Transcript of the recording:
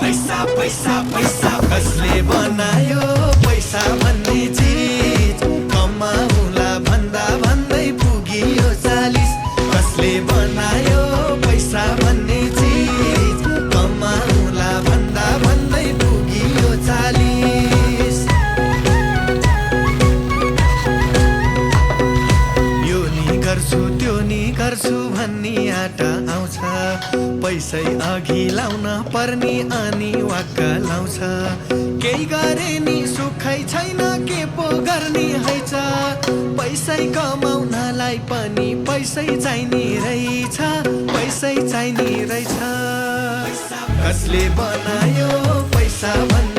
पैसा पैसा पैसा कसले बनायो पैसा भन्ने चीज कमाउला भन्दा भन्दै पुगियो 40 कसले बनायो पैसा भन्ने चीज कमाउला भन्दा भन्दै पुगियो 40 यो नि गर्छु त्यो नि गर्छु भन्ने आटा आउँछ पैसै अघि लाउन पर्ने अनि वाक्क लाउँछ केही गरे नि सुखै छैन के पो गर्ने हैछ पैसै कमाउनलाई पनि पैसै चाहिने रहेछ पैसै चाहिने रहेछ कसले बनायो पैसा भन्ने